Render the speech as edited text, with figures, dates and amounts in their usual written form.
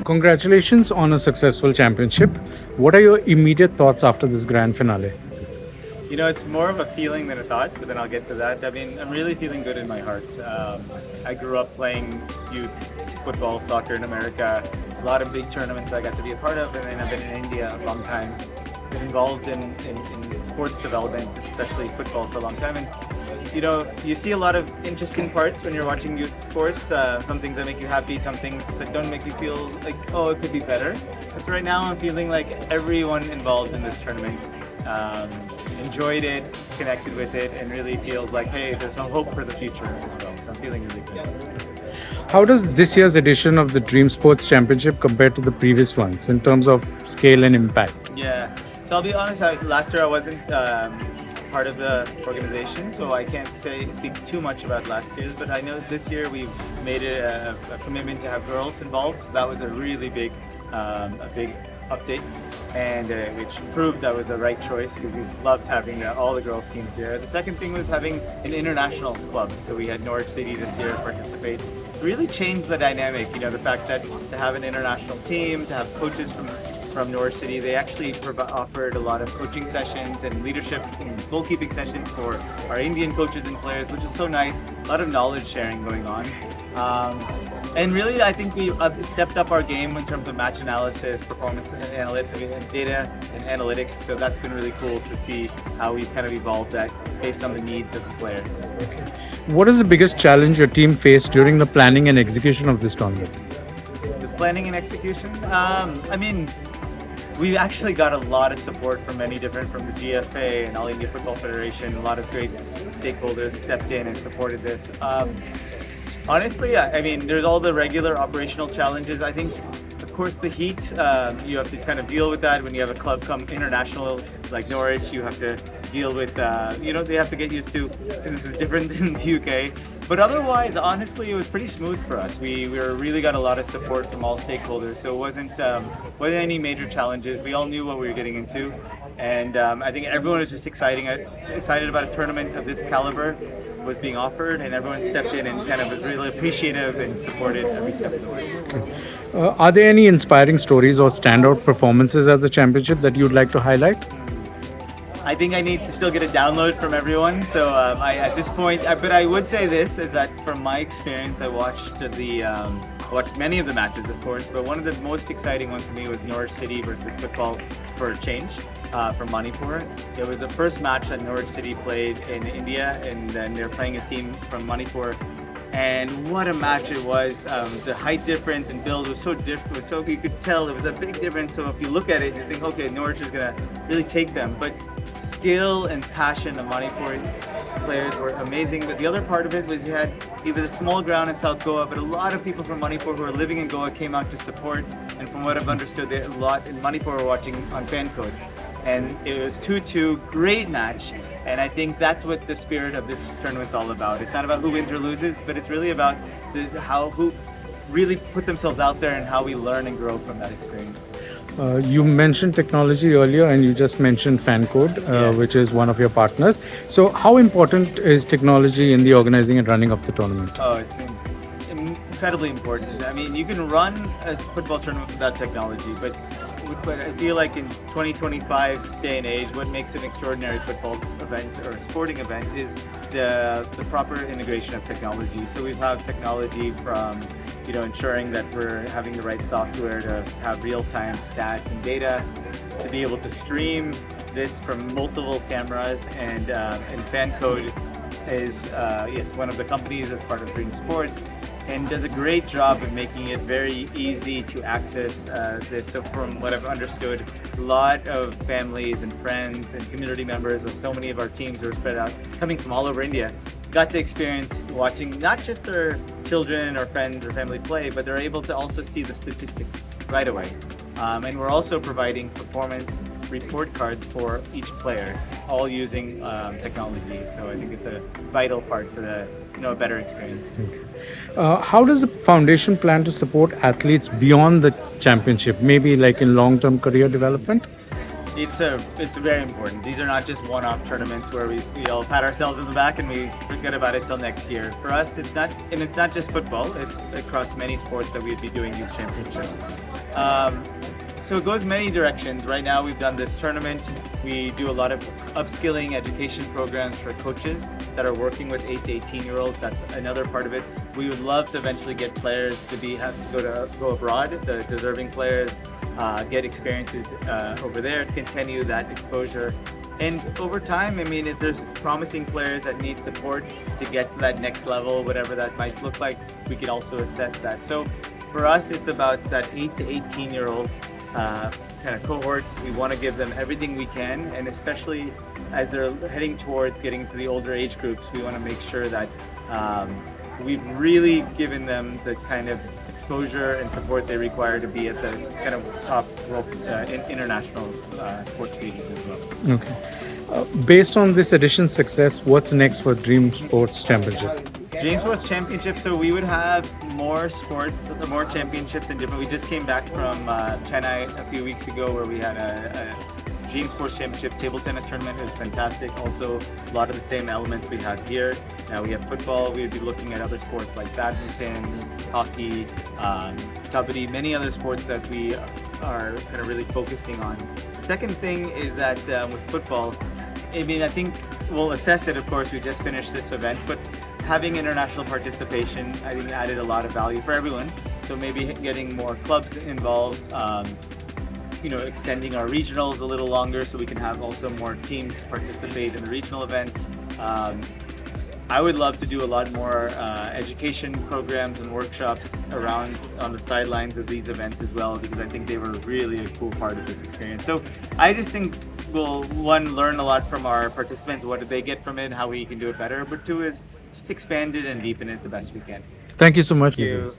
Congratulations on a successful championship. What are your immediate thoughts after this grand finale? It's more of a feeling than a thought, but then I'll get to that. I mean, I'm really feeling good in my heart. I grew up playing youth football, soccer in America, a lot of big tournaments I got to be a part of, and then I've been in India a long time, been involved in sports development, especially football for a long time. And you see a lot of interesting parts when you're watching youth sports. Some things that make you happy, some things that don't make you feel like, oh, it could be better. But right now I'm feeling like everyone involved in this tournament enjoyed it, connected with it, and really feels like, hey, there's some hope for the future as well. So I'm feeling really good. How does this year's edition of the DreamSports Championship compare to the previous ones in terms of scale and impact? Yeah, so I'll be honest, last year I wasn't part of the organization, so I can't speak too much about last year's, but I know this year we've made it a commitment to have girls involved, so that was a really big update, and which proved that was the right choice because we loved having all the girls teams here. The second thing was having an international club, so we had Norwich City this year participate. It really changed the dynamic, the fact that to have an international team, to have coaches from Norwich City, they actually offered a lot of coaching sessions and leadership and goalkeeping sessions for our Indian coaches and players, which is so nice. A lot of knowledge sharing going on. And really, I think we stepped up our game in terms of match analysis, performance analytics, and data and analytics. So that's been really cool to see how we've kind of evolved that based on the needs of the players. Okay. What is the biggest challenge your team faced during the planning and execution of this tournament? The planning and execution? We actually got a lot of support from many different, from the GFA and All India Football Federation. A lot of great stakeholders stepped in and supported this. Honestly, there's all the regular operational challenges. I think, of course, the heat, you have to kind of deal with that when you have a club come international like Norwich. You have to deal with, they have to get used to, and this is different than the UK. But otherwise, honestly, it was pretty smooth for us. We really got a lot of support from all stakeholders, so it wasn't any major challenges. We all knew what we were getting into, and I think everyone was just excited about a tournament of this caliber was being offered, and everyone stepped in and kind of was really appreciative and supported every step of the way. Are there any inspiring stories or standout performances at the championship that you'd like to highlight? I think I need to still get a download from everyone. So at this point, but I would say this is that from my experience, I watched many of the matches, of course, but one of the most exciting ones for me was Norwich City versus Football for a Change from Manipur. It was the first match that Norwich City played in India, and then they're playing a team from Manipur. And what a match it was. The height difference and build was so different, so you could tell it was a big difference. So if you look at it, you think, okay, Norwich is gonna really take them. But skill and passion of Manipur players were amazing. But the other part of it was it was a small ground in South Goa, but a lot of people from Manipur who are living in Goa came out to support. And from what I've understood, a lot in Manipur were watching on fan code. And it was 2-2, great match. And I think that's what the spirit of this tournament's all about. It's not about who wins or loses, but it's really about who really put themselves out there and how we learn and grow from that experience. You mentioned technology earlier, and you just mentioned FanCode, which is one of your partners. So how important is technology in the organizing and running of the tournament? Oh, it's incredibly important. I mean, you can run a football tournament without technology, but I feel like in 2025 day and age, what makes an extraordinary football event or sporting event is the proper integration of technology. So we have technology from ensuring that we're having the right software to have real-time stats and data, to be able to stream this from multiple cameras, and FanCode is one of the companies as part of DreamSports, and does a great job of making it very easy to access this. So from what I've understood, a lot of families and friends and community members of so many of our teams who are spread out, coming from all over India, got to experience watching not just their children or friends or family play, but they're able to also see the statistics right away. And we're also providing performance report cards for each player, all using technology. So I think it's a vital part for a better experience. How does the foundation plan to support athletes beyond the championship, maybe like in long-term career development? It's very important. These are not just one-off tournaments where we all pat ourselves on the back and we forget about it till next year. For us, it's not just football. It's across many sports that we'd be doing these championships. So it goes many directions. Right now, we've done this tournament. We do a lot of upskilling education programs for coaches that are working with 8 to 18-year-olds. That's another part of it. We would love to eventually get players to go abroad, the deserving players, get experiences over there, continue that exposure. And over time, I mean, if there's promising players that need support to get to that next level, whatever that might look like, we can also assess that. So for us, it's about that 8 to 18-year-old kind of cohort. We want to give them everything we can, and especially as they're heading towards getting into the older age groups, we want to make sure that we've really given them the kind of exposure and support they require to be at the kind of top world international sports stages as well. Okay. Based on this edition's success, what's next for DreamSports Championship? DreamSports Championship, so we would have more sports, more championships and different. We just came back from Chennai a few weeks ago where we had a DreamSports Championship table tennis tournament. It was fantastic. Also, a lot of the same elements we have here. Now we have football. We would be looking at other sports like badminton, hockey, kabaddi, many other sports that we are kind of really focusing on. The second thing is that with football, I mean, I think we'll assess it, of course. We just finished this event, but having international participation, I think, added a lot of value for everyone. So maybe getting more clubs involved, extending our regionals a little longer so we can have also more teams participate in the regional events. I would love to do a lot more education programs and workshops around on the sidelines of these events as well, because I think they were really a cool part of this experience. So I just think we'll, one, learn a lot from our participants. What did they get from it, how we can do it better, but two is just expand it and deepen it the best we can. Thank you so much. Thank you.